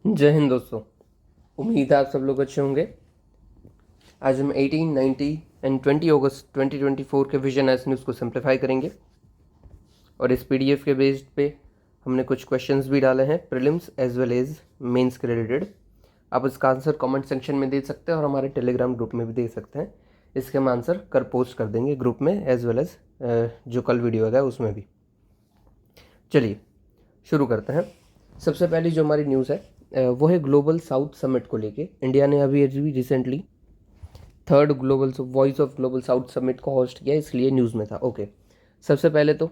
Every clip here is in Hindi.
जय हिंद दोस्तों। उम्मीद है आप सब लोग अच्छे होंगे। आज हम 18, 90 एंड 20 अगस्त 2024 के विजन एस न्यूज़ को सिंप्लीफाई करेंगे और इस पीडीएफ के बेस्ड पे हमने कुछ क्वेश्चंस भी डाले हैं prelims as well as mains के रिलेटेड। आप इसका आंसर कमेंट सेक्शन में दे सकते हैं और हमारे टेलीग्राम ग्रुप में भी दे सकते हैं। इसके हम आंसर कर पोस्ट कर देंगे ग्रुप में एज वेल एज जो कल वीडियो आएगा उसमें भी। चलिए शुरू करते हैं। सबसे पहली जो हमारी न्यूज़ है वो है ग्लोबल साउथ समिट को लेके। इंडिया ने अभी recently third global voice of global south summit को होस्ट किया, इसलिए न्यूज़ में था। ओके, सबसे पहले तो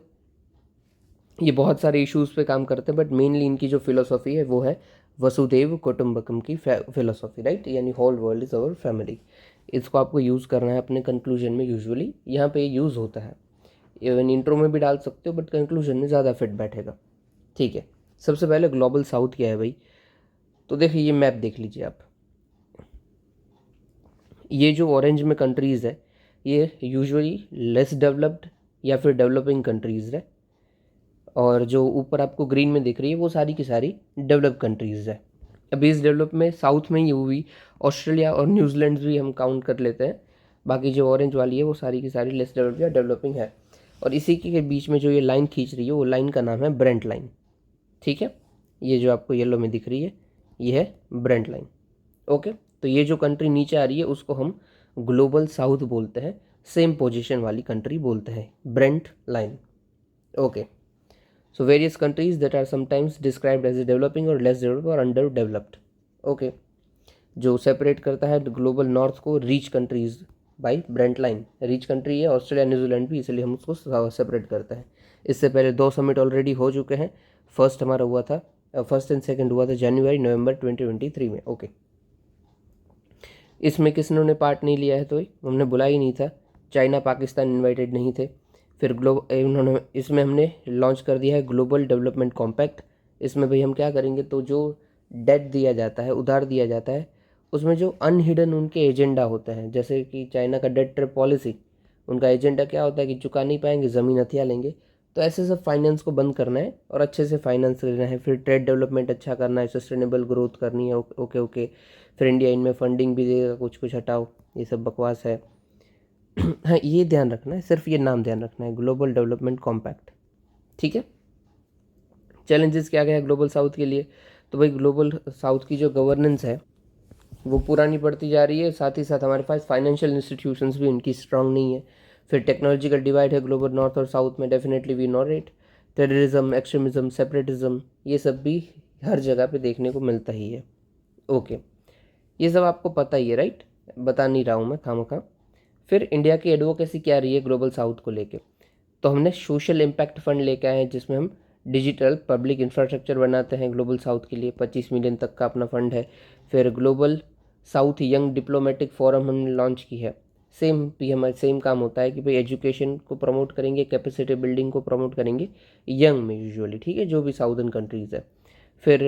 ये बहुत सारे इश्यूज़ पे काम करते हैं, बट मेनली इनकी जो फिलोसॉफी है वो है वसुदेव कुटुंबकम की फिलोसॉफी, राइट, यानी whole world is our family. इसको आपको यूज़ करना है अपने कंक्लूजन में। यूजुअली यहाँ पे यूज़ होता है, इवन इंट्रो में भी डाल सकते हो, बट कंक्लूजन में ज़्यादा फिट बैठेगा। ठीक है, सबसे पहले ग्लोबल साउथ क्या है भाई? तो देखिए ये मैप देख लीजिए आप। ये जो ऑरेंज में कंट्रीज़ है ये यूजुअली लेस डेवलप्ड या फिर डेवलपिंग कंट्रीज़ है, और जो ऊपर आपको ग्रीन में दिख रही है वो सारी की सारी डेवलप कंट्रीज़ है। अभी इस डेवलप में साउथ में ही हुई ऑस्ट्रेलिया और न्यूजीलैंड भी हम काउंट कर लेते हैं। बाकी जो ऑरेंज वाली है वो सारी की सारी लेस डेवलप्ड या डेवलपिंग है। और इसी के बीच में जो ये लाइन खींच रही है वो लाइन का नाम है ब्रेंट लाइन। ठीक है, ये जो आपको येलो में दिख रही है ये है ब्रेंट लाइन। ओके, तो ये जो कंट्री नीचे आ रही है उसको हम ग्लोबल साउथ बोलते हैं, सेम पोजीशन वाली कंट्री बोलते हैं, Brandt line. Okay, so various countries that are sometimes described as developing और लेस डेवलप्ड और अंडर डेवलप्ड। ओके, जो सेपरेट करता है ग्लोबल नॉर्थ को rich countries by Brandt line. Rich country है ऑस्ट्रेलिया न्यूजीलैंड भी, इसलिए हम उसको सेपरेट करते हैं। इससे पहले 2 समिट ऑलरेडी हो चुके हैं। फर्स्ट हमारा हुआ था, फर्स्ट एंड सेकंड हुआ था जनवरी नवंबर 2023 में। ओके, इसमें किसने ने पार्ट नहीं लिया है तो हमने बुला ही नहीं था। चाइना पाकिस्तान इनवाइटेड नहीं थे। फिर उन्होंने इसमें हमने लॉन्च कर दिया है ग्लोबल डेवलपमेंट कॉम्पैक्ट। इसमें भाई हम क्या करेंगे, तो जो डेट दिया जाता है, उधार दिया जाता है, उसमें जो अनहिडन उनके एजेंडा होते हैं, जैसे कि चाइना का डेट ट्रिप पॉलिसी, उनका एजेंडा क्या होता है कि चुका नहीं पाएंगे, ज़मीन हथिया लेंगे। तो ऐसे सब फाइनेंस को बंद करना है और अच्छे से फाइनेंस लेना है। फिर ट्रेड डेवलपमेंट अच्छा करना है, सस्टेनेबल ग्रोथ करनी है। ओके ओके, फिर इंडिया इनमें फंडिंग भी देगा, कुछ कुछ हटाओ, ये सब बकवास है। हाँ, ये ध्यान रखना है, सिर्फ ये नाम ध्यान रखना है, ग्लोबल डेवलपमेंट कॉम्पैक्ट। ठीक है, चैलेंजेस क्या क्या है ग्लोबल साउथ के लिए? तो भाई ग्लोबल साउथ की जो गवर्नेंस है वो पुरानी पड़ती जा रही है, साथ ही साथ हमारे पास फाइनेंशियल इंस्टीट्यूशंस भी उनकी स्ट्रांग नहीं है। फिर टेक्नोलॉजिकल डिवाइड है ग्लोबल नॉर्थ और साउथ में, definitely we know it. Terrorism, extremism, separatism, ये सब भी हर जगह पे देखने को मिलता ही है। ओके, ये सब आपको पता ही है, राइट, बता नहीं रहा हूँ मैं खामखा। फिर इंडिया की एडवोकेसी क्या रही है ग्लोबल साउथ को लेके? तो हमने सोशल इम्पैक्ट फंड लेके आए हैं, जिसमें हम डिजिटल पब्लिक इंफ्रास्ट्रक्चर बनाते हैं ग्लोबल साउथ के लिए। 25 मिलियन तक का अपना फंड है। फिर global south young diplomatic forum हमने लॉन्च की है। सेम भी हमारा सेम काम होता है कि भाई एजुकेशन को प्रमोट करेंगे, कैपेसिटी बिल्डिंग को प्रमोट करेंगे यंग में यूजुअली, ठीक है, जो भी साउदर्न कंट्रीज़ है। फिर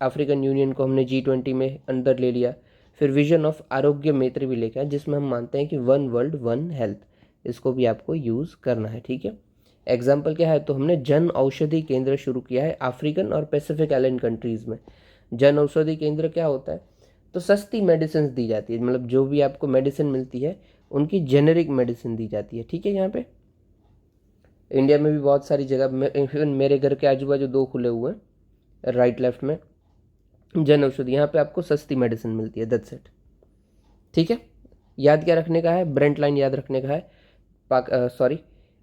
अफ्रीकन यूनियन को हमने G20 में अंदर ले लिया। फिर विजन ऑफ आरोग्य मैत्री भी लेकर आए, जिसमें हम मानते हैं कि वन वर्ल्ड वन हेल्थ, इसको भी आपको यूज़ करना है। ठीक है, एग्जाम्पल क्या है, तो हमने जन औषधि केंद्र शुरू किया है अफ्रीकन और पैसिफिक आइलैंड कंट्रीज़ में। जन औषधि केंद्र क्या होता है, तो सस्ती मेडिसिन दी जाती है, मतलब जो भी आपको मेडिसिन मिलती है उनकी जेनेरिक मेडिसिन दी जाती है। ठीक है, यहाँ पे इंडिया में भी बहुत सारी जगह, इवन मेरे घर के आजू बाजू 2 खुले हुए हैं राइट लेफ्ट में जन औषधि, यहाँ पे आपको सस्ती मेडिसिन मिलती है, दैट्स इट। ठीक है, याद क्या रखने का है, ब्रेंट लाइन याद रखने का है। सॉरी,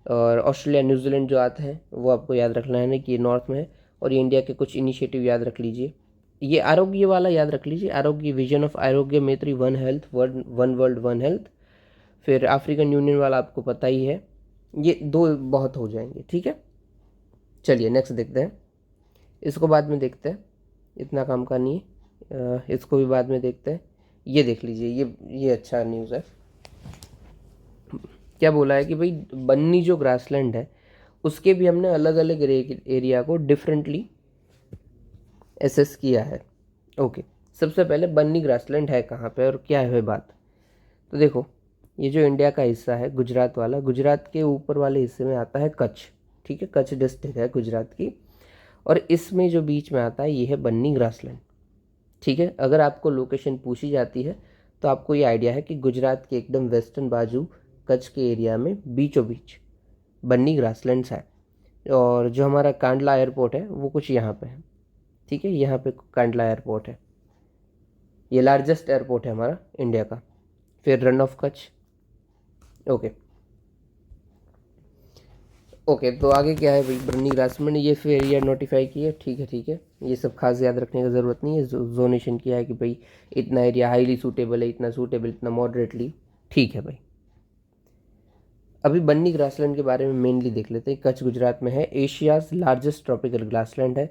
और ऑस्ट्रेलिया न्यूजीलैंड जो आते हैं वो आपको याद रखना है ना कि ये नॉर्थ में है। और ये इंडिया के कुछ इनिशिएटिव याद रख लीजिए। ये आरोग्य वाला याद रख लीजिए, आरोग्य विजन ऑफ आरोग्य मैत्री, one health one world one health. फिर अफ्रीकन यूनियन वाला आपको पता ही है। ये 2 बहुत हो जाएंगे। ठीक है, चलिए नेक्स्ट देखते हैं, इसको बाद में देखते हैं, इतना काम का नहीं है, इसको भी बाद में देखते हैं। ये देख लीजिए, ये अच्छा न्यूज़ है। क्या बोला है कि भाई बन्नी जो ग्रासलैंड है उसके भी हमने अलग अलग एरिया को डिफरेंटली एसेस किया है। ओके, सबसे पहले बन्नी ग्रासलैंड है कहाँ पे और क्या है बात? तो देखो, ये जो इंडिया का हिस्सा है गुजरात वाला, गुजरात के ऊपर वाले हिस्से में आता है कच्छ। ठीक है, कच्छ डिस्ट्रिक्ट है गुजरात की, और इसमें जो बीच में आता है ये है बन्नी ग्रासलैंड। ठीक है। अगर आपको लोकेशन पूछी जाती है तो आपको ये आइडिया है कि गुजरात के एकदम वेस्टर्न बाजू कच्छ के एरिया में बीचों बीच बन्नी ग्रासलैंड्स है, और जो हमारा कांडला एयरपोर्ट है वो कुछ यहाँ पे है। ठीक है, यहाँ पे कांडला एयरपोर्ट है, ये लार्जेस्ट एयरपोर्ट है हमारा इंडिया का। फिर run of Kutch. Okay okay, तो आगे क्या है भाई, बन्नी ग्रासलैंड ये फिर एरिया नोटिफाई की है। ठीक है ठीक है, ये सब खास याद रखने की ज़रूरत नहीं है। जोनेशन किया है कि भाई इतना एरिया हाईली सूटेबल है, इतना सूटेबल, इतना मॉडरेटली। ठीक है भाई, अभी बन्नी ग्रासलैंड के बारे में मेनली देख लेते हैं। कच्छ गुजरात में है, एशियाज़ लार्जेस्ट ट्रॉपिकल ग्रासलैंड है।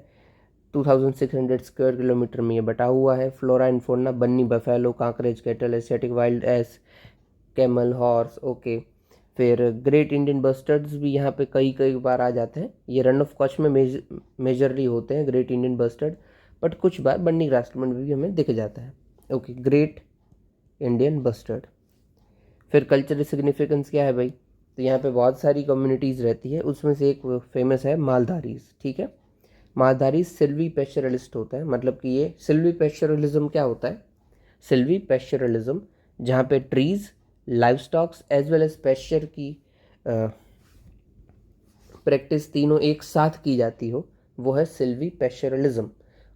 2600 स्क्वायर किलोमीटर में ये बटा हुआ है। Flora and fauna, Banni buffalo, Kankrej, cattle, Asiatic wild ass, camel, horse. Okay, फिर ग्रेट इंडियन बस्टर्ड्स भी यहाँ पे कई कई बार आ जाते हैं। ये रन ऑफ कच्छ में मेजरली होते हैं ग्रेट इंडियन बस्टर्ड, बट कुछ बार बन्नी ग्रासलैंड में भी हमें दिख जाता है। Okay, great Indian bustard. फिर कल्चरल सिग्निफिकेंस क्या है भाई, तो यहाँ पे बहुत सारी कम्युनिटीज़ रहती है, उसमें से एक फेमस है मालधारीज। ठीक है, मालधारी सिल्वी पेस्चरलिस्ट होता है। मतलब कि ये सिल्वी पेस्चरलिज्म क्या होता है, सिल्वी पेस्चरलिज्म जहाँ पे trees, live stocks as well as pasture की प्रैक्टिस तीनों एक साथ की जाती हो, वो है सिल्वी पेस्चरलिज्म,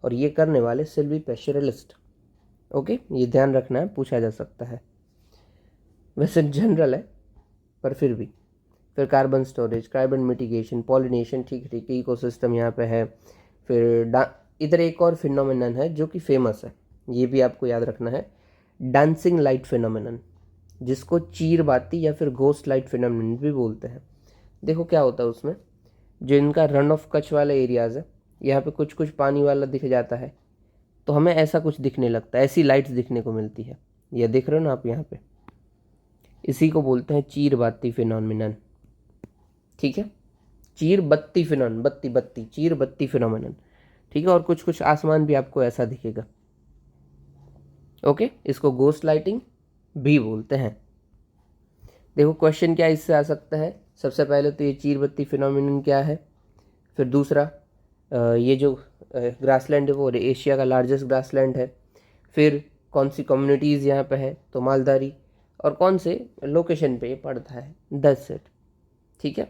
और ये करने वाले सिल्वी पेस्चरलिस्ट। ओके, ये ध्यान रखना है, पूछा जा सकता है। वैसे जनरल है पर फिर भी। फिर carbon storage, carbon mitigation, pollination, ठीक ठीक, इकोसिस्टम यहाँ पे है। फिर इधर एक और फिनोमेनन है जो कि फेमस है, ये भी आपको याद रखना है, डांसिंग लाइट फिनोमेनन, जिसको चीर बाती या फिर घोस्ट लाइट फिनोमेनन भी बोलते हैं। देखो क्या होता है उसमें, जो इनका रन ऑफ कच्छ वाले एरियाज़ है, यहाँ पे कुछ कुछ पानी वाला दिख जाता है, तो हमें ऐसा कुछ दिखने लगता है, ऐसी लाइट्स दिखने को मिलती है। ये देख रहे हो ना आप यहाँ पे, इसी को बोलते हैं चीर बाती फिनोमेनन। ठीक है, चीर बत्ती फिनोमेनन, बत्ती बत्ती, चीर बत्ती फिनोमेनन। ठीक है, और कुछ कुछ आसमान भी आपको ऐसा दिखेगा। ओके, इसको गोस्ट लाइटिंग भी बोलते हैं। देखो क्वेश्चन क्या इससे आ सकता है, सबसे पहले तो ये चीर बत्ती फिनोमेनन क्या है, फिर दूसरा ये जो ग्रासलैंड है वो एशिया का लार्जेस्ट ग्रासलैंड है, फिर कौन सी कम्युनिटीज़ यहाँ पे है तो मालधारी, और कौन से लोकेशन पे ये पड़ता है, दैट्स इट। ठीक है,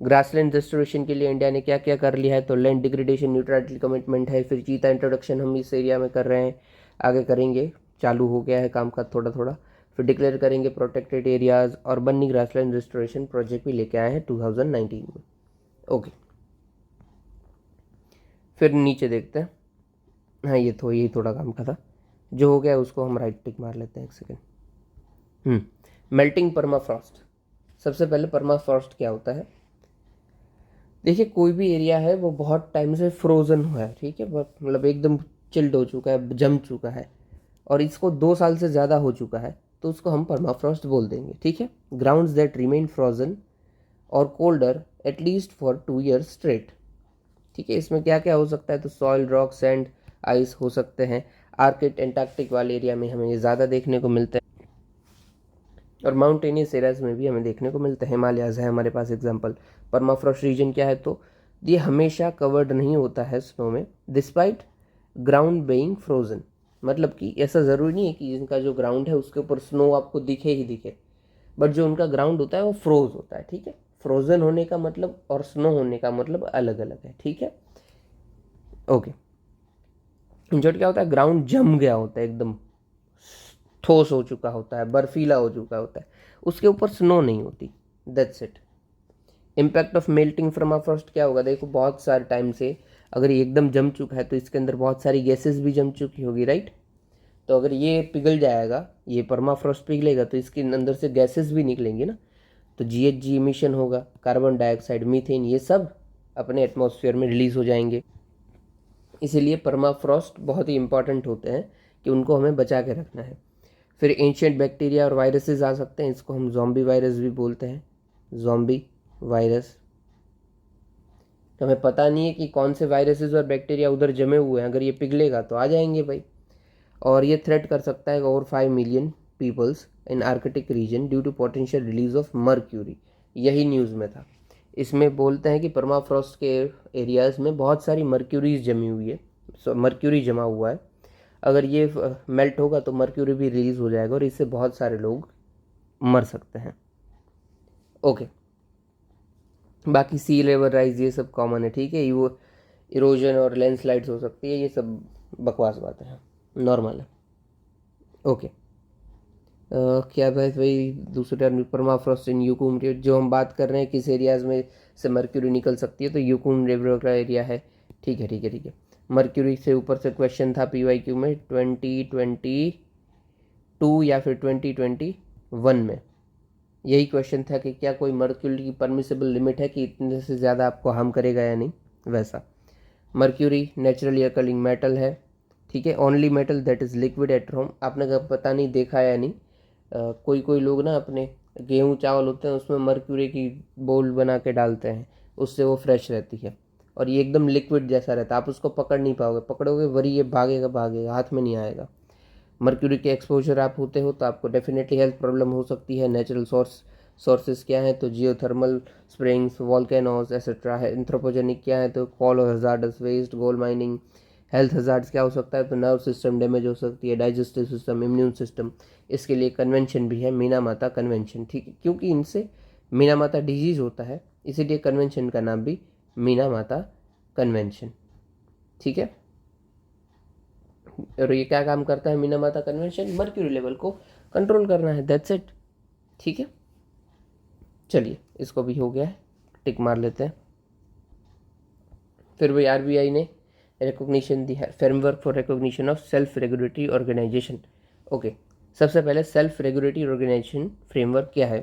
ग्रासलैंड रेस्टोरेशन के लिए इंडिया ने क्या क्या कर लिया है, तो लैंड डिग्रेडेशन न्यूट्रलिटी कमिटमेंट है। फिर चीता इंट्रोडक्शन हम इस एरिया में कर रहे हैं, आगे करेंगे, चालू हो गया है काम का थोड़ा थोड़ा। फिर डिक्लेयर करेंगे प्रोटेक्टेड एरियाज़, और बन्नी ग्रासलैंड रेस्टोरेशन प्रोजेक्ट भी लेके आए हैं 2019 में। ओके, फिर नीचे देखते हैं। हाँ, यही थोड़ा काम का था, जो हो गया उसको हम राइट टिक मार लेते हैं, एक सेकेंड। Melting permafrost. सबसे पहले परमाफ्रॉस्ट क्या होता है, देखिए कोई भी एरिया है वो बहुत टाइम से फ्रोज़न हुआ है, ठीक है, मतलब एकदम चिल्ड हो चुका है, जम चुका है, और इसको 2 साल से ज़्यादा हो चुका है, तो उसको हम परमाफ्रॉस्ट बोल देंगे। ठीक है, ग्राउंड्स दैट रिमेन फ्रोजन और colder at least for 2 years straight. ठीक है, इसमें क्या क्या हो सकता है, तो सॉइल, रॉक, सैंड, आइस हो सकते हैं। आर्कटिक एंटार्क्टिक वाले एरिया में हमें ये ज़्यादा देखने को मिलता है, और माउंटेनियस एरियाज में भी हमें देखने को मिलता है। हिमालयाज है हमारे पास एग्जांपल। परमाफ्रॉस्ट रीजन क्या है, तो ये हमेशा कवर्ड नहीं होता है स्नो में, डिस्पाइट ग्राउंड बीइंग फ्रोजन। मतलब कि ऐसा ज़रूरी नहीं है कि इनका जो ग्राउंड है उसके ऊपर स्नो आपको दिखे ही दिखे, बट जो उनका ग्राउंड होता है वो फ्रोज होता है। ठीक है, फ्रोजन होने का मतलब और स्नो होने का मतलब अलग अलग है। ठीक है, ओके। इंजर्ड क्या होता है, ग्राउंड जम गया होता है, एकदम ठोस हो चुका होता है, बर्फीला हो चुका होता है, उसके ऊपर स्नो नहीं होती, that's it. Impact of melting permafrost क्या होगा, देखो बहुत सारे टाइम से अगर ये एकदम जम चुका है तो इसके अंदर बहुत सारी गैसेस भी जम चुकी होगी, राइट। तो अगर ये पिघल जाएगा, ये परमाफ्रॉस्ट पिघलेगा, तो इसके अंदर से गैसेस भी निकलेंगी ना, तो जीएचजी इमिशन होगा, कार्बन डाइऑक्साइड, मीथेन, ये सब अपने एटमॉस्फेयर में रिलीज हो जाएंगे। इसीलिए परमाफ्रॉस्ट बहुत ही इंपॉर्टेंट होते हैं कि उनको हमें बचा के रखना है। फिर एंशियंट बैक्टीरिया और वायरसेस आ सकते हैं, इसको हम ज़ॉम्बी वायरस भी बोलते हैं, ज़ॉम्बी वायरस। तो हमें पता नहीं है कि कौन से वायरसेस और बैक्टीरिया उधर जमे हुए हैं, अगर ये पिघलेगा तो आ जाएंगे भाई। और ये थ्रेट कर सकता है over 5 million peoples in Arctic region due to potential release of mercury. यही न्यूज़ में था, इसमें बोलते हैं कि परमाफ्रॉस्ट के एरियाज़ में बहुत सारी मर्क्यूरीज जमी हुई है, मर्क्यूरी जमा हुआ है। अगर ये मेल्ट होगा तो मर्क्यूरी भी रिलीज हो जाएगा और इससे बहुत सारे लोग मर सकते हैं। ओके, बाकी सी लेवल राइज ये सब कॉमन है, ठीक है, वो इरोजन और लैंडस्लाइड्स हो सकती है, ये सब बकवास बातें हैं, नॉर्मल है। ओके, क्या बात भाई, दूसरे टर्म परमाफ्रॉस्ट इन यूकुम, जो हम बात कर रहे हैं किस एरियाज में से मर्क्यूरी निकल सकती है, तो यूकुम रिवर का एरिया है, ठीक है ठीक है ठीक है। मर्क्यूरी से ऊपर से क्वेश्चन था PYQ में 2022 या फिर 2021 में, यही क्वेश्चन था कि क्या कोई मर्क्यूरी की परमिसिबल लिमिट है कि इतने से ज़्यादा आपको हार्म करेगा या नहीं। वैसा मर्क्यूरी नेचुरली अकरिंग मेटल है, ठीक है, only metal that is liquid at home. आपने कहा पता नहीं देखा या नहीं, कोई कोई लोग ना अपने गेहूँ चावल होते हैं उसमें मर्क्यूरी की बोल बना के डालते हैं, उससे वो फ्रेश रहती है और ये एकदम लिक्विड जैसा रहता है, आप उसको पकड़ नहीं पाओगे, पकड़ोगे वरी ये भागेगा भागेगा, हाथ में नहीं आएगा। मर्क्यूरी के एक्सपोजर आप होते हो तो आपको डेफिनेटली हेल्थ प्रॉब्लम हो सकती है। नेचुरल सोर्सेज क्या हैं, तो जियोथर्मल स्प्रिंग्स, वॉल्केनोज एसेट्रा है। एंथ्रोपोजेनिक क्या है, तो कॉल और hazardous waste, gold mining. Health hazards क्या हो सकता है, तो नर्व सिस्टम डैमेज हो सकती है, डाइजेस्टिव सिस्टम, इम्यून सिस्टम। इसके लिए कन्वेंशन भी है, मीना माता कन्वेंशन, ठीक है, क्योंकि इनसे मीना माता डिजीज होता है, इसीलिए कन्वेंशन का नाम भी मीना माता कन्वेंशन, ठीक है। और ये क्या काम करता है मीना माता कन्वेंशन, मर्क्यूरी लेवल को कंट्रोल करना है, दैट्स इट, ठीक है। चलिए इसको भी हो गया है, टिक मार लेते हैं। फिर वही RBI ने रिकॉग्निशन दी है, framework for recognition of self regulatory organisation. Okay, सबसे पहले सेल्फ रेगुलेटरी ऑर्गेनाइजेशन फ्रेमवर्क क्या है,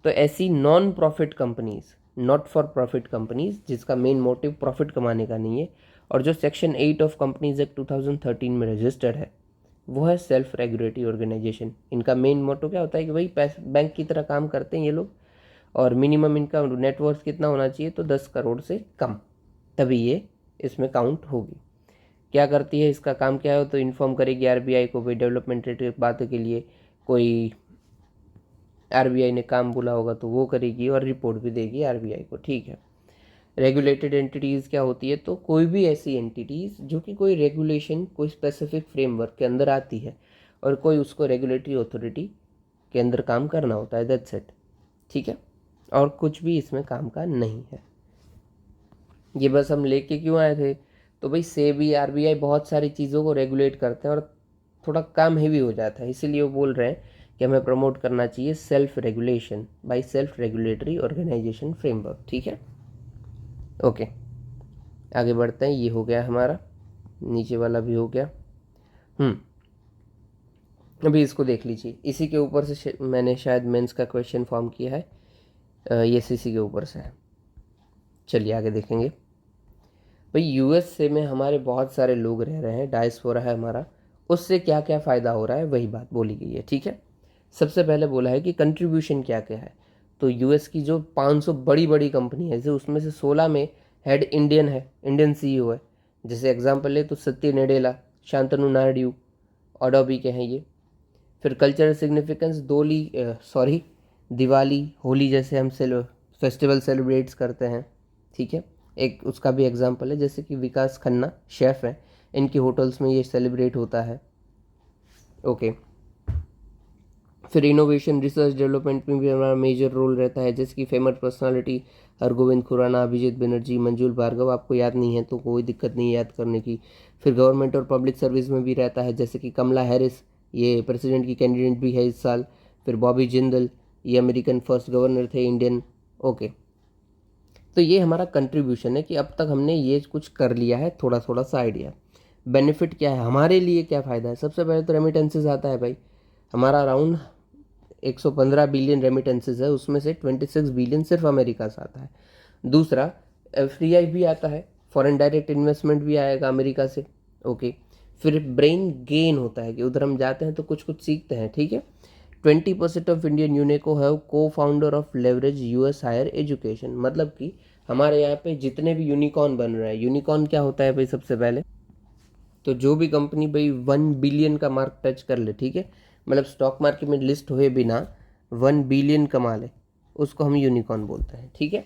तो ऐसी non profit companies, not for profit companies, जिसका मेन मोटिव प्रॉफिट कमाने का नहीं है, और जो सेक्शन 8 ऑफ कंपनीज एक्ट 2013 में रजिस्टर्ड है, वो है सेल्फ रेगुलेटरी ऑर्गेनाइजेशन। इनका मेन मोटो क्या होता है कि भाई बैंक की तरह काम करते हैं ये लोग, और मिनिमम इनका नेटवर्थ कितना होना चाहिए, तो 10 करोड़ से कम, तभी ये इसमें काउंट होगी। क्या करती है, इसका काम क्या है, तो इन्फॉर्म करेगी RBI को, भाई डेवलपमेंट रेट बातों के लिए कोई RBI ने काम बोला होगा तो वो करेगी और रिपोर्ट भी देगी RBI को, ठीक है। रेगुलेटेड एंटिटीज़ क्या होती है, तो कोई भी ऐसी एंटिटीज़ जो कि कोई रेगुलेशन, कोई स्पेसिफिक फ्रेमवर्क के अंदर आती है और कोई उसको रेगुलेटरी अथॉरिटी के अंदर काम करना होता है, दैट्स इट, ठीक है, और कुछ भी इसमें काम का नहीं है। ये बस हम लेके क्यों आए थे, तो भाई सेबी RBI बहुत सारी चीज़ों को रेगुलेट करते हैं और थोड़ा काम हेवी हो जाता है, इसीलिए वो बोल रहे हैं कि हमें प्रमोट करना चाहिए self regulation by self regulatory organisation framework, ठीक है। ओके, आगे बढ़ते हैं, ये हो गया हमारा, नीचे वाला भी हो गया। अभी इसको देख लीजिए, इसी के ऊपर से मैंने शायद मेंस का क्वेश्चन फॉर्म किया है, ये इसी के ऊपर से है। चलिए आगे देखेंगे। भाई USA में हमारे बहुत सारे लोग रह रहे हैं, डायस्पोरा है हमारा, उससे क्या क्या फ़ायदा हो रहा है वही बात बोली गई है, ठीक है। सबसे पहले बोला है कि कंट्रीब्यूशन क्या क्या है, तो US की जो 500 बड़ी बड़ी कंपनी है, जो उसमें से 16 में हेड इंडियन है, इंडियन CEO है। जैसे एग्जांपल ले तो सत्य नडेला, शांतनु नायडू, अडोबी के हैं ये। फिर कल्चरल सिग्निफिकेंस, दिवाली, होली जैसे हम फेस्टिवल सेलिब्रेट्स करते हैं, ठीक है, एक उसका भी एग्जांपल है। जैसे कि विकास खन्ना शेफ़ हैं, इनकी होटल्स में ये सेलिब्रेट होता है, ओके। फिर इनोवेशन, रिसर्च, डेवलपमेंट में भी हमारा मेजर रोल रहता है, जैसे कि फेमस पर्सनालिटी हरगोविंद खुराना, अभिजीत बनर्जी, मंजुल भार्गव, आपको याद नहीं है तो कोई दिक्कत नहीं याद करने की। फिर गवर्नमेंट और पब्लिक सर्विस में भी रहता है, जैसे कि कमला हैरिस, ये प्रेसिडेंट की कैंडिडेट भी है इस साल। फिर बॉबी जिंदल, ये अमेरिकन फर्स्ट गवर्नर थे इंडियन, ओके। तो ये हमारा कंट्रीब्यूशन है कि अब तक हमने ये कुछ कर लिया है, थोड़ा थोड़ा सा आइडिया। बेनिफिट क्या है हमारे लिए, क्या फ़ायदा है, सबसे पहले तो रेमिटेंसेज आता है भाई, हमारा अराउंड 115 बिलियन रेमिटेंसेज है, उसमें से 26 बिलियन सिर्फ अमेरिका से आता है। दूसरा FDI भी आता है, फॉरेन डायरेक्ट इन्वेस्टमेंट भी आएगा अमेरिका से, ओके। फिर ब्रेन गेन होता है कि उधर हम जाते हैं तो कुछ कुछ सीखते हैं, ठीक है। 20% of Indian unicorn have co founder of leverage US higher education, मतलब कि हमारे यहाँ पे जितने भी यूनिकॉर्न बन रहे हैं, यूनिकॉर्न क्या होता है भाई, सबसे पहले तो जो भी कंपनी भाई 1 बिलियन का मार्क टच कर ले, ठीक है, मतलब स्टॉक मार्केट में लिस्ट हुए बिना 1 बिलियन कमा ले, उसको हम यूनिकॉर्न बोलते हैं, ठीक है।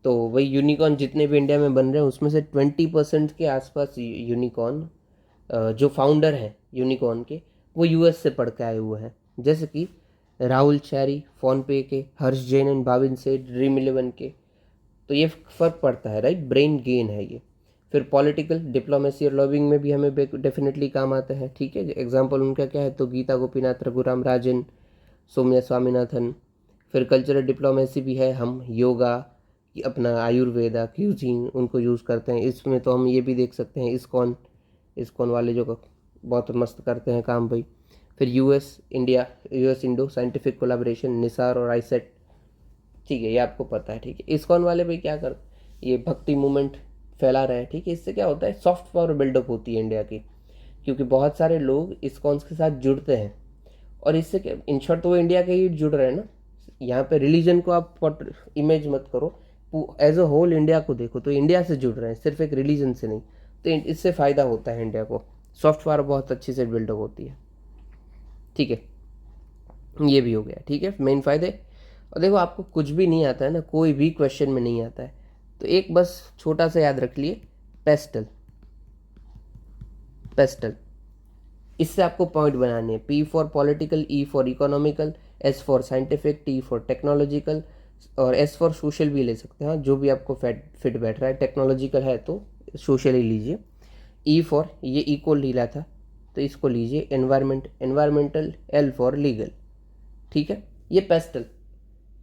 तो वही यूनिकॉर्न जितने भी इंडिया में बन रहे हैं उसमें से 20% के आसपास यूनिकॉर्न जो फाउंडर हैं यूनिकॉर्न के वो यूएस से पढ़ के आए हुए हैं, जैसे कि राहुल चैरी फ़ोनपे के, हर्ष जैन एंड भाविन सेठ ड्रीम11 के। तो ये फ़र्क पड़ता है, राइट, ब्रेन गेन है ये। फिर पॉलिटिकल डिप्लोमेसी और लॉबिंग में भी हमें डेफिनेटली काम आते हैं, ठीक है। एग्जाम्पल उनका क्या है, तो गीता गोपीनाथ, रघुराम राजन, सौम्या स्वामीनाथन। फिर कल्चरल डिप्लोमेसी भी है, हम योगा, अपना आयुर्वेदा, क्यूजीन उनको यूज़ करते हैं। इसमें तो हम ये भी देख सकते हैं इस्कॉन वाले जो बहुत मस्त करते हैं काम भाई। फिर US Indo scientific collaboration, Nisar और आईसेट, ठीक है, ये आपको पता है, ठीक है। इस्कॉन वाले भाई क्या कर, ये भक्ति मूवमेंट फैला रहे हैं, ठीक है। इससे क्या होता है, सॉफ्ट पावर बिल्डअप होती है इंडिया की, क्योंकि बहुत सारे लोग इस्कॉन के साथ जुड़ते हैं। और इससे क्या, इन शॉर्ट तो वो इंडिया के ही जुड़ रहे हैं ना। यहाँ पे रिलीजन को आप इमेज मत करो, एज अ होल इंडिया को देखो, तो इंडिया से जुड़ रहे हैं, सिर्फ एक रिलीजन से नहीं। तो इससे फ़ायदा होता है इंडिया को, सॉफ्ट पावर बहुत अच्छी से बिल्डअप होती है, ठीक है। ये भी हो गया, ठीक है, मेन फ़ायदे। और देखो आपको कुछ भी नहीं आता है ना, कोई भी क्वेश्चन में नहीं आता है, तो एक बस छोटा सा याद रख लिए, पेस्टल। इससे आपको पॉइंट बनाने हैं, P for political, E for economical, S for scientific, T for technological और S फॉर सोशल भी ले सकते हैं, जो भी आपको फिट बैठ रहा है। टेक्नोलॉजिकल है तो सोशल ही लीजिए। E फॉर, ये E को लीला था तो इसको लीजिए, एनवायरमेंटल। L फॉर लीगल, ठीक है। ये पेस्टल,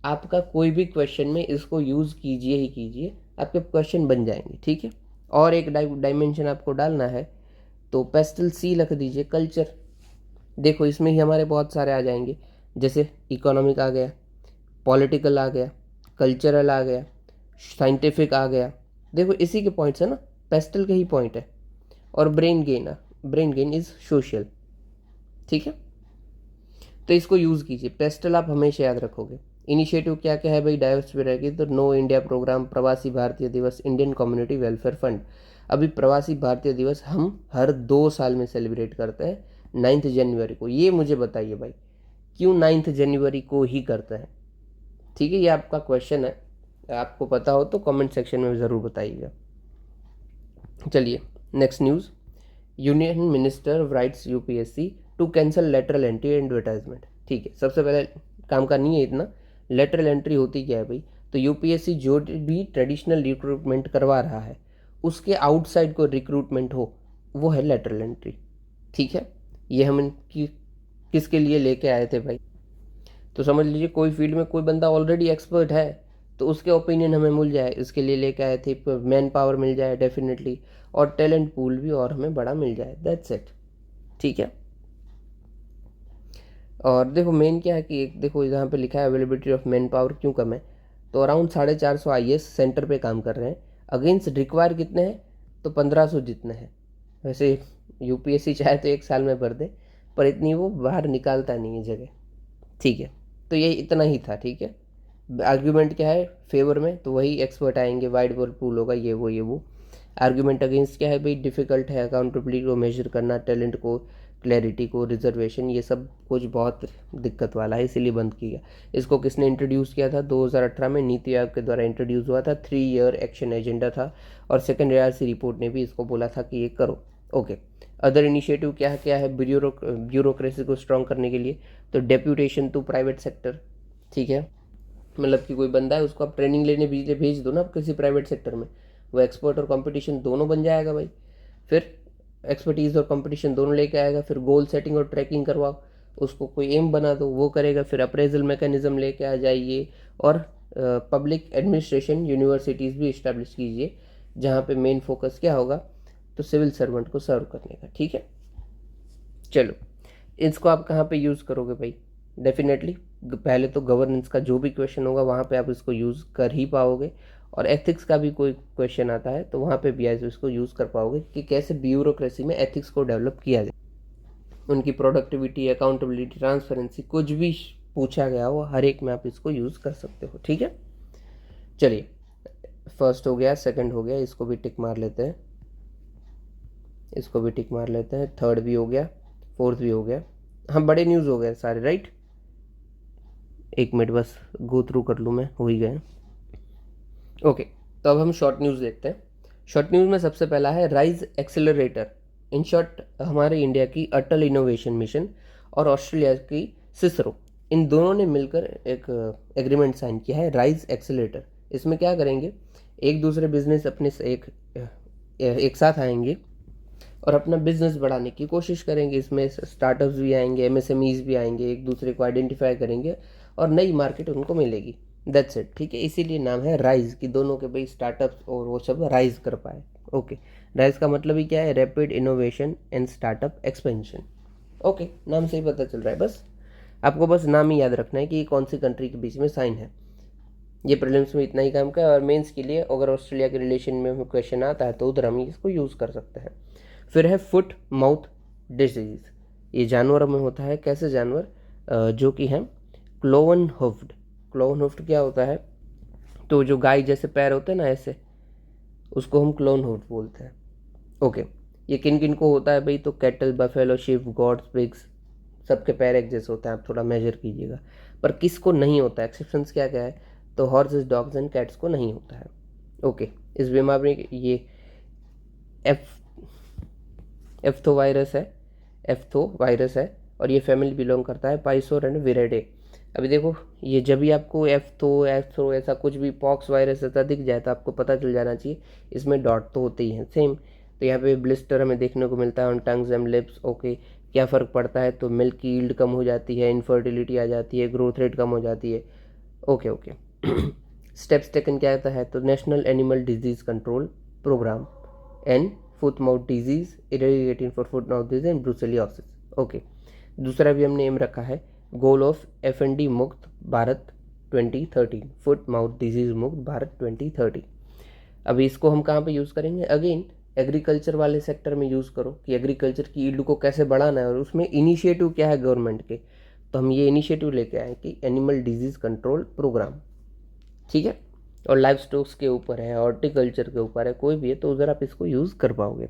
आपका कोई भी क्वेश्चन में इसको यूज़ कीजिए ही कीजिए, आपके क्वेश्चन बन जाएंगे, ठीक है। और एक डायमेंशन आपको डालना है, तो पेस्टल C रख दीजिए, कल्चर। देखो इसमें ही हमारे बहुत सारे आ जाएंगे, जैसे इकोनॉमिक आ गया, पॉलिटिकल आ गया, कल्चरल आ गया, साइंटिफिक आ गया। देखो इसी के पॉइंट्स है ना, पेस्टल के ही पॉइंट है। और ब्रेन गेन इज सोशल, ठीक है। तो इसको यूज़ कीजिए, पेस्टल आप हमेशा याद रखोगे। इनिशिएटिव क्या क्या है भाई, डायवर्सिफाई की, तो नो इंडिया प्रोग्राम, प्रवासी भारतीय दिवस, इंडियन कम्युनिटी वेलफेयर फंड। अभी प्रवासी भारतीय दिवस हम हर 2 साल में सेलिब्रेट करते हैं, 9 जनवरी को। ये मुझे बताइए भाई, क्यों 9 जनवरी को ही करते हैं, ठीक है। ये आपका क्वेश्चन है, आपको पता हो तो कमेंट सेक्शन में ज़रूर बताइएगा। चलिए next news, union minister writes UPSC to cancel lateral entry advertisement, ठीक है। सबसे पहले काम का नहीं है इतना, लेटरल एंट्री होती क्या है भाई, तो यूपीएससी जो भी ट्रेडिशनल रिक्रूटमेंट करवा रहा है उसके आउटसाइड को रिक्रूटमेंट हो, वो है लेटरल एंट्री, ठीक है। ये हम किसके लिए लेके आए थे भाई, तो समझ लीजिए कोई फील्ड में कोई बंदा ऑलरेडी एक्सपर्ट है तो उसके ओपिनियन हमें मिल जाए, इसके लिए लेके आए थे। मैन पावर मिल जाए डेफिनेटली, और टैलेंट पूल भी और हमें बड़ा मिल जाए, दैट्स इट, ठीक है। और देखो मेन क्या है कि एक देखो यहाँ पे लिखा है अवेलेबिलिटी ऑफ मैन पावर क्यों कम है, तो अराउंड 450 IAS सेंटर पे काम कर रहे हैं, अगेंस्ट रिक्वायर कितने हैं, तो 1500 जितने हैं। वैसे यूपीएससी चाहे तो 1 साल में भर दे, पर इतनी वो बाहर निकालता नहीं है जगह, ठीक है। तो ये इतना ही था, ठीक है। आर्ग्यूमेंट क्या है फेवर में, तो वही एक्सपर्ट आएंगे, वाइड पूल होगा, ये वो। आर्ग्यूमेंट अगेंस्ट क्या है भाई, डिफ़िकल्ट है अकाउंटेबिलिटी को मेजर करना, टैलेंट को, क्लैरिटी को, रिजर्वेशन, ये सब कुछ बहुत दिक्कत वाला है, इसीलिए बंद किया। इसको किसने इंट्रोड्यूस किया था, 2018 में नीति आयोग के द्वारा इंट्रोड्यूस हुआ था, 3 ईयर एक्शन एजेंडा था, और सेकेंड ARC रिपोर्ट ने भी इसको बोला था कि ये करो, ओके। अदर इनिशिएटिव क्या क्या है, ब्यूरोक्रेसी को स्ट्रॉन्ग करने के लिए, तो डेप्यूटेशन टू प्राइवेट सेक्टर, ठीक है। मतलब कि कोई बंदा है उसको आप ट्रेनिंग लेने भेज दो ना आप किसी प्राइवेट सेक्टर में, वो एक्सपर्ट और कंपटीशन दोनों बन जाएगा भाई। फिर एक्सपर्टीज़ और कंपटीशन दोनों लेके आएगा। फिर गोल सेटिंग और ट्रैकिंग करवाओ, उसको कोई एम बना दो, वो करेगा। फिर अप्रेजल मैकेनिज्म लेके आ जाइए, और पब्लिक एडमिनिस्ट्रेशन यूनिवर्सिटीज़ भी इस्टेब्लिश कीजिए, जहाँ पे मेन फोकस क्या होगा, तो सिविल सर्वेंट को सर्व करने का, ठीक है। चलो इसको आप कहाँ पे यूज़ करोगे भाई, डेफिनेटली पहले तो गवर्नेंस का जो भी क्वेश्चन होगा वहाँ पे आप इसको यूज़ कर ही पाओगे, और एथिक्स का भी कोई क्वेश्चन आता है तो वहाँ पे भी आप इसको यूज़ कर पाओगे कि कैसे ब्यूरोक्रेसी में एथिक्स को डेवलप किया जाए, उनकी प्रोडक्टिविटी, अकाउंटेबिलिटी, ट्रांसपेरेंसी, कुछ भी पूछा गया हो हर एक में आप इसको यूज़ कर सकते हो, ठीक है। चलिए फर्स्ट हो गया, सेकंड हो गया, इसको भी टिक मार लेते हैं, इसको भी टिक मार लेते हैं, थर्ड भी हो गया, फोर्थ भी हो गया। हाँ बड़े न्यूज़ हो गए सारे, राइट। एक मिनट बस गो थ्रू कर लूँ मैं, हो ही गए। ओके, तो अब हम शॉर्ट न्यूज़ देखते हैं। शॉर्ट न्यूज़ में सबसे पहला है राइज एक्सेलरेटर, इन शॉर्ट हमारे इंडिया की अटल इनोवेशन मिशन और ऑस्ट्रेलिया की सिसरो, इन दोनों ने मिलकर एक एग्रीमेंट साइन किया है, राइज एक्सेलेरेटर। इसमें क्या करेंगे, एक दूसरे बिजनेस अपने से एक साथ आएंगे और अपना बिजनेस बढ़ाने की कोशिश करेंगे। इसमें स्टार्टअप्स भी आएंगे, एमएसएमईज भी आएंगे, एक दूसरे को आइडेंटिफाई करेंगे और नई मार्केट उनको मिलेगी। दैट्स इट, ठीक है। इसीलिए नाम है राइज, कि दोनों के भाई स्टार्टअप्स और वो सब राइज कर पाए। ओके, राइज का मतलब ही क्या है, rapid innovation and startup expansion. Okay, नाम से ही पता चल रहा है, बस आपको बस नाम ही याद रखना है कि कौन सी कंट्री के बीच में साइन है। ये प्रीलिम्स में इतना ही काम का है, और मेंस के लिए अगर ऑस्ट्रेलिया के रिलेशन में क्वेश्चन आता है तो उधर हम इसको यूज़ कर सकते हैं। फिर है फुट माउथ डिजीज़, ये जानवरों में होता है। कैसे जानवर, जो कि हैं क्लोवन हुफ्ड। क्लोवन हुफ्ड क्या होता है, तो जो गाय जैसे पैर होते हैं ना ऐसे, उसको हम क्लोवन हुफ्ड बोलते हैं। ओके, ये किन किन को होता है भाई, तो cattle, buffalo, sheep, goats, pigs, सबके पैर एक जैसे होते हैं। आप थोड़ा मेजर कीजिएगा। पर किसको नहीं होता, एक्सेप्शंस क्या क्या है, तो हॉर्सेस, डॉग्स एंड कैट्स को नहीं होता है। ओके, इस बीमारी में ये एफ्थो वायरस है और ये फैमिली बिलोंग करता है पाइसोर एंड विरेडे। अभी देखो, ये जब भी आपको एफ्थो ऐसा कुछ भी पॉक्स वायरस ऐसा दिख जाए तो आपको पता चल जाना चाहिए इसमें डॉट तो होते ही हैं सेम। तो यहाँ पे ब्लिस्टर हमें देखने को मिलता है on tongues and lips. Okay, क्या फ़र्क पड़ता है, तो मिल्क की यील्ड कम हो जाती है, इनफर्टिलिटी आ जाती है, ग्रोथ रेट कम हो जाती है। ओके ओके स्टेप्स टेकन क्या आता है, तो national animal disease control programme and foot mouth disease eradicating for foot mouth disease and brucellosis. Okay, दूसरा भी हमने एम रखा है, गोल ऑफ एफएनडी मुक्त भारत 2030, फुट माउथ डिजीज मुक्त भारत 2030। अभी इसको हम कहाँ पे यूज़ करेंगे, अगेन एग्रीकल्चर वाले सेक्टर में यूज़ करो कि एग्रीकल्चर की यील्ड को कैसे बढ़ाना है और उसमें इनिशिएटिव क्या है गवर्नमेंट के। तो हम ये इनिशिएटिव लेके आए कि एनिमल डिजीज़ कंट्रोल प्रोग्राम, ठीक है। और लाइफ स्टॉक्स के ऊपर है, हॉर्टिकल्चर के ऊपर है, कोई भी है तो उधर आप इसको यूज़ कर पाओगे।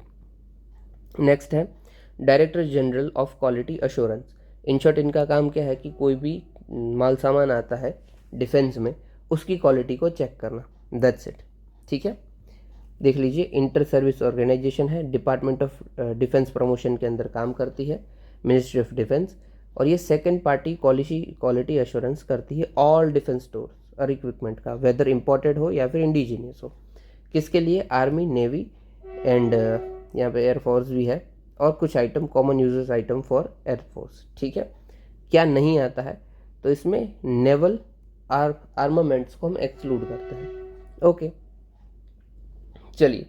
नेक्स्ट है director general of quality assurance. In short इनका काम क्या है कि कोई भी माल सामान आता है डिफेंस में, उसकी क्वालिटी को चेक करना। दैट्स इट, ठीक है। देख लीजिए, इंटर सर्विस ऑर्गेनाइजेशन है, डिपार्टमेंट ऑफ डिफेंस प्रमोशन के अंदर काम करती है, मिनिस्ट्री ऑफ डिफेंस। और ये सेकंड पार्टी क्वालिटी अश्योरेंस करती है ऑल डिफेंस स्टोर्स और इक्विपमेंट का, वेदर इंपोर्टेड हो या फिर इंडिजीनियस हो। किसके लिए, आर्मी, नेवी एंड यहाँ पे एयरफोर्स भी है, और कुछ item common users item for air force, ठीक है। क्या नहीं आता है, तो इसमें नेवल आर्मामेंट्स को हम एक्सक्लूड करते हैं। ओके, चलिए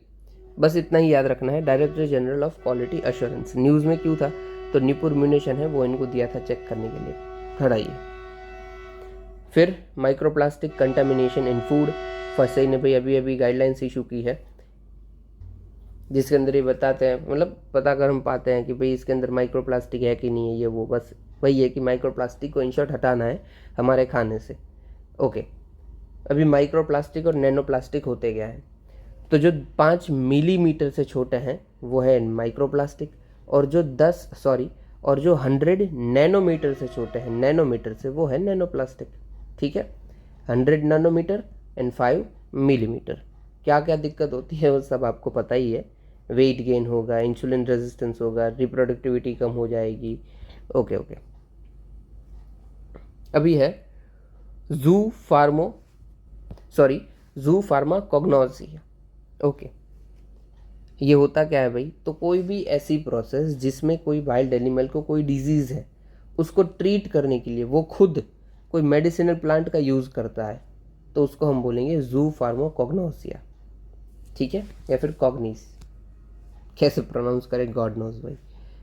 बस इतना ही याद रखना है। Director general of quality assurance news में क्यों था, तो निपुर म्यूनिशन है वो इनको दिया था चेक करने के लिए। खड़ाइए। फिर माइक्रोप्लास्टिक कंटामिनेशन इन फूड, फसई ने भाई अभी अभी गाइडलाइंस इशू की है, जिसके अंदर ये बताते हैं, मतलब पता कर हम पाते हैं कि भाई इसके अंदर माइक्रोप्लास्टिक है कि नहीं है। ये वो बस वही है कि माइक्रोप्लास्टिक को इन शॉर्ट हटाना है हमारे खाने से। ओके, अभी माइक्रोप्लास्टिक और नैनो प्लास्टिक होते क्या है, तो जो 5 मिलीमीटर से छोटे हैं वो है माइक्रोप्लास्टिक, और जो 100 नैनोमीटर से छोटे हैं, नैनोमीटर से, वो है नैनो प्लास्टिक, ठीक है। 100 नैनोमीटर एंड 5 मिलीमीटर। क्या क्या दिक्कत होती है वो सब आपको पता ही है, वेट गेन होगा, इंसुलिन रेजिस्टेंस होगा, रिप्रोडक्टिविटी कम हो जाएगी। ओके ओके, अभी है जू फार्माकोग्नोसी। ओके, ये होता क्या है भाई, तो कोई भी ऐसी प्रोसेस जिसमें कोई वाइल्ड एनिमल को कोई डिजीज़ है, उसको ट्रीट करने के लिए वो खुद कोई मेडिसिनल प्लांट का यूज़ करता है, तो उसको हम बोलेंगे जू फार्माकोग्नोसिया, ठीक है, या फिर कॉग्निस, कैसे प्रोनाउंस करें गॉड नोज भाई।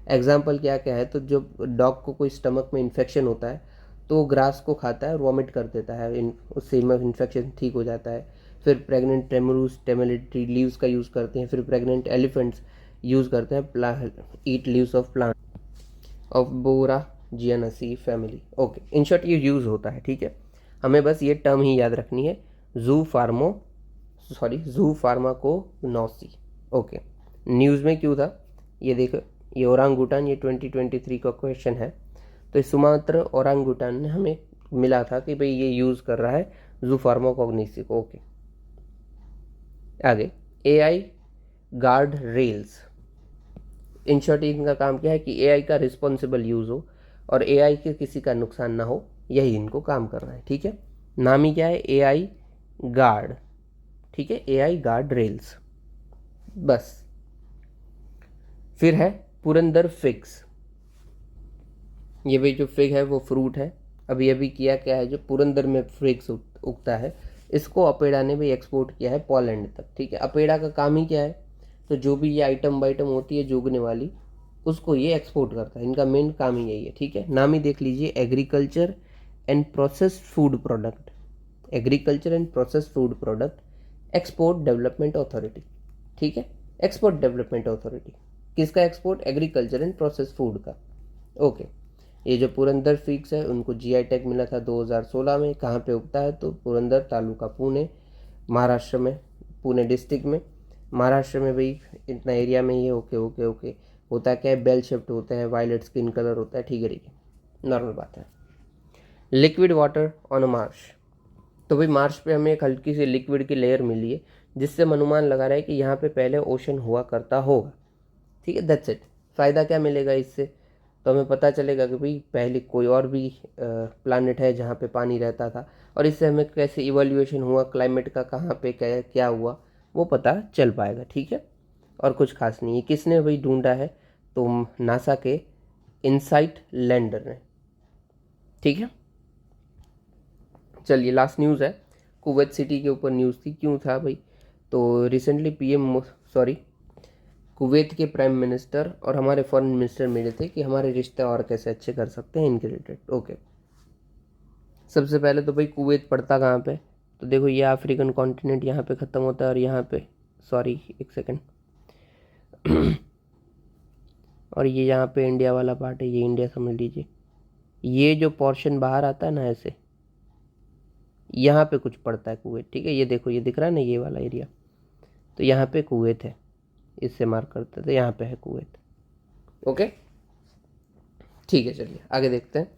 एग्जाम्पल क्या क्या है, तो जो डॉग को कोई स्टमक में इन्फेक्शन होता है तो वो ग्रास को खाता है और वॉमिट कर देता है, उससे इन्फेक्शन ठीक हो जाता है। फिर प्रेग्नेंट टेमरूस टेमेलिटी लीव्स का यूज़ करते हैं। फिर प्रेग्नेंट एलिफेंट्स यूज़ करते हैं eat leaves of plant of बोरा जियानसी फैमिली। ओके, इन शॉर्ट ये यूज़ होता है, ठीक है। हमें बस ये टर्म ही याद रखनी है, जू फार्माकोग्नोसी। ओके, न्यूज़ में क्यों था, ये देखो, ये ओरांगुटान, ये 2023 का क्वेश्चन है। तो सुमात्र ओरांगुटान ने हमें मिला था कि भाई ये यूज़ कर रहा है जू फार्माकोग्नोसी को। ओके, आगे AI guard rails. In short इनका काम क्या है कि एआई का रिस्पॉन्सिबल यूज़ हो और एआई के किसी का नुकसान ना हो, यही इनको काम करना है। ठीक है, नाम ही क्या है, एआई गार्ड। ठीक है, एआई गार्ड रेल्स, बस। फिर है पुरंदर फिग्स। ये भी जो फिग है वो फ्रूट है। अभी अभी किया क्या है, जो पुरंदर में फिग्स उगता है, इसको अपेड़ा ने भी एक्सपोर्ट किया है पोलैंड तक। ठीक है, अपेड़ा का काम ही क्या है, तो जो भी ये आइटम वाइटम होती है जोगने वाली, उसको ये एक्सपोर्ट करता है। इनका मेन काम ही यही है। ठीक है, नाम ही देख लीजिए, agriculture and processed food product, agriculture and processed food product export development authority. ठीक है, एक्सपोर्ट डेवलपमेंट अथॉरिटी, किसका export, agriculture and processed food का। ओके, ये जो पुरंदर फिग्स है उनको जीआई टैग मिला था 2016 में। कहाँ पे उगता है, तो पुरंदर तालुका, पुणे, महाराष्ट्र में, पुणे डिस्ट्रिक्ट में, महाराष्ट्र में। भाई इतना एरिया में ये ओके ओके ओके। होता क्या है, बेल शेप्ड होते हैं, वायलेट स्किन कलर होता है। ठीक है, नॉर्मल बात है। लिक्विड वाटर ऑन मार्श, तो भाई मार्श पे हमें एक हल्की सी लिक्विड की लेयर मिली है, जिससे हम अनुमान लगा रहे हैं कि यहाँ पे पहले ओशन हुआ करता होगा। ठीक है, दैट्स इट। फ़ायदा क्या मिलेगा इससे, तो हमें पता चलेगा कि भाई पहले कोई और भी प्लानट है जहाँ पे पानी रहता था, और इससे हमें कैसे इवोल्यूशन हुआ क्लाइमेट का, कहाँ पे क्या क्या हुआ, वो पता चल पाएगा। ठीक है, और कुछ खास नहीं है। किसने भाई ढूंढा है, तो नासा के इनसाइट लैंडर ने। ठीक है, चलिए लास्ट न्यूज़ है, कुवैत सिटी के ऊपर न्यूज़ थी। क्यों था भाई, तो रिसेंटली कुवैत के प्राइम मिनिस्टर और हमारे फॉरेन मिनिस्टर मिले थे कि हमारे रिश्ते और कैसे अच्छे कर सकते हैं इनके रिलेटेड। ओके, सबसे पहले तो भाई कुवैत पड़ता कहाँ पे, तो देखो ये अफ्रीकन कॉन्टिनेंट यहाँ पे ख़त्म होता है, और यहाँ पे, सॉरी एक सेकेंड, और ये यहाँ पे इंडिया वाला पार्ट है, ये इंडिया समझ लीजिए। ये जो पोर्शन बाहर आता है ना ऐसे, यहाँ पे कुछ पड़ता है कुवैत। ठीक है, ये देखो, ये दिख रहा है ना ये वाला एरिया, तो यहाँ पे कुवैत है, इससे मार्क करते थे, यहाँ पे है कुवैत। ओके, ठीक है, चलिए आगे देखते हैं।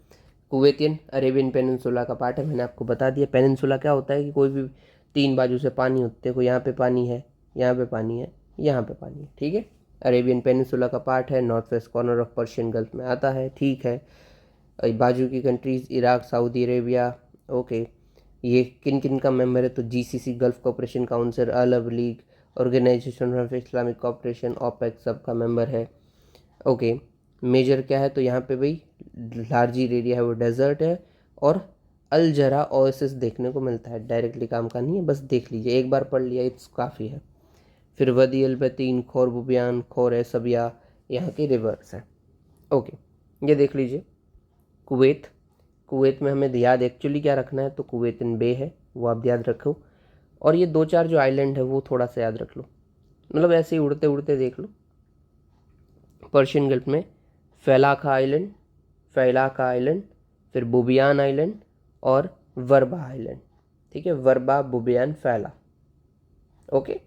कुवैतियन अरेबियन पेनिनसुला का पार्ट है, मैंने आपको बता दिया। पेनिनसुला क्या होता है कि कोई भी तीन बाजू से पानी होते हैं, कोई यहाँ पे पानी है, यहाँ पे पानी है, यहाँ पे पानी है। ठीक है, अरेबियन पेनिनसुला का पार्ट है, north west corner of Persian gulf में आता है। ठीक है, बाजू की countries Iraq, Saudi Arabia. Okay, ये किन किन का मेंबर है, तो GCC, gulf cooperation council, Arab league, organisation of Islamic cooperation, OPEC, सब का मेंबर है। ओके, मेजर क्या है, तो यहाँ पे भाई लार्ज एरिया है वो डेजर्ट है, और अल जरा ओएसिस देखने को मिलता है। डायरेक्टली काम का नहीं है, बस देख लीजिए, एक बार पढ़ लिया इट्स काफ़ी है। फिर वदी अल बतीन, खोर बुबियान, खोर सबिया, यहाँ की रिवर्स है। ओके, ये देख लीजिए। कुवैत में हमें याद एक्चुअली क्या रखना है, तो कुवैतन बे है, वो आप याद रखो। और ये दो चार जो आइलैंड है वो थोड़ा सा याद रख लो, मतलब ऐसे ही उड़ते उड़ते देख लो। पर्शियन गल्फ में फैलाका आइलैंड, फिर बुबियान आइलैंड और वर्बा आइलैंड। ठीक है, वर्बा, बुबियान, फैला। ओके,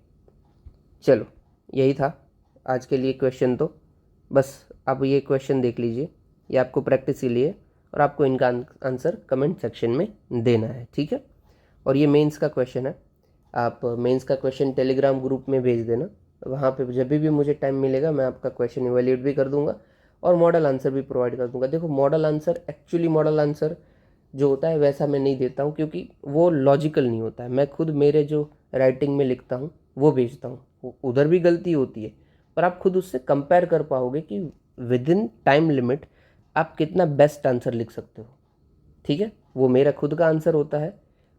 चलो यही था आज के लिए क्वेश्चन। तो बस आप ये क्वेश्चन देख लीजिए, ये आपको प्रैक्टिस के लिए, और आपको इनका आंसर कमेंट सेक्शन में देना है। ठीक है, और ये मेंस का क्वेश्चन है, आप मेंस का क्वेश्चन टेलीग्राम ग्रुप में भेज देना। वहाँ पे जब भी मुझे टाइम मिलेगा मैं आपका क्वेश्चन इवैल्यूएट भी कर दूंगा और मॉडल आंसर भी प्रोवाइड कर दूंगा। देखो मॉडल आंसर जो होता है वैसा मैं नहीं देता हूँ, क्योंकि वो लॉजिकल नहीं होता है। मैं खुद मेरे जो राइटिंग में लिखता हूँ वो भेजता हूँ, उधर भी गलती होती है, पर आप खुद उससे कंपेयर कर पाओगे कि विद इन टाइम लिमिट आप कितना बेस्ट आंसर लिख सकते हो। ठीक है, वो मेरा खुद का आंसर होता है,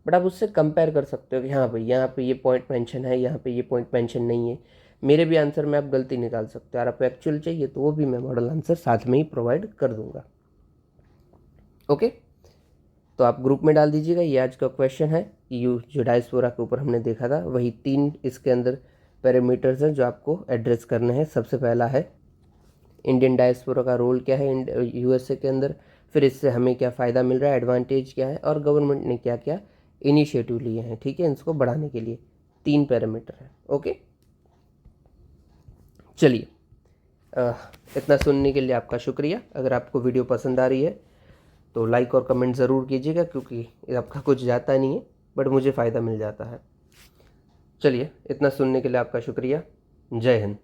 बट आप उससे कंपेयर कर सकते हो कि हाँ भाई यहाँ पे ये पॉइंट मेंशन है, यहाँ पे ये पॉइंट मेंशन नहीं है। मेरे भी आंसर में आप गलती निकाल सकते हो, और आपको एक्चुअल चाहिए तो वो भी मैं मॉडल आंसर साथ में ही प्रोवाइड कर दूंगा। ओके, तो आप ग्रुप में डाल दीजिएगा। ये आज का क्वेश्चन है, यू जो डायस्पोरा के ऊपर हमने देखा था वही 3 इसके अंदर पैरामीटर्स हैं जो आपको एड्रेस करने हैं। सबसे पहला है इंडियन डायस्पोरा का रोल क्या है यूएसए के अंदर, फिर इससे हमें क्या फ़ायदा मिल रहा है, एडवांटेज क्या है, और गवर्नमेंट ने क्या क्या इनिशिएटिव लिए हैं। ठीक है, इसको बढ़ाने के लिए 3 पैरामीटर हैं। ओके, चलिए इतना सुनने के लिए आपका शुक्रिया। अगर आपको वीडियो पसंद आ रही है तो लाइक और कमेंट ज़रूर कीजिएगा, क्योंकि आपका कुछ जाता नहीं है बट मुझे फ़ायदा मिल जाता है। चलिए, इतना सुनने के लिए आपका शुक्रिया। जय हिंद।